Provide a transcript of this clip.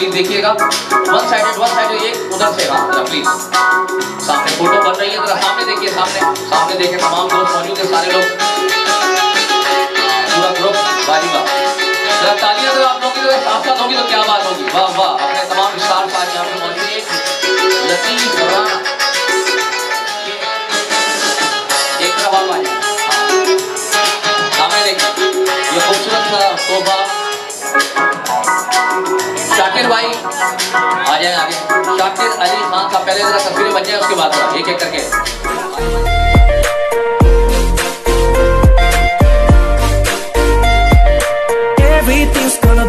Please देखिएगा, one sided एक उधर से हाँ प्लीज। सामने फोटो बन रही है, जरा सामने देखिए, सामने देखे तमाम दोस्त मौजूद है, सारे लोग, पूरा ग्रुप बाजीगा। जरा तालियां तो आप लोगों की साथ साथ होगी तो क्या बात होगी, वाह वाह। अपने तमाम स्टार साथ यहाँ पे मौजूद है, लतीफ राणा एक तरफ आप आइए, सामने देखिए ये खूबसूरत सा तोहफा शाकिर भाई आ जाए आगे। शाकिर अली खान साहब पहले जरा तस्वीरें बन जाए, उसके बाद एक एक करके। Everything's gonna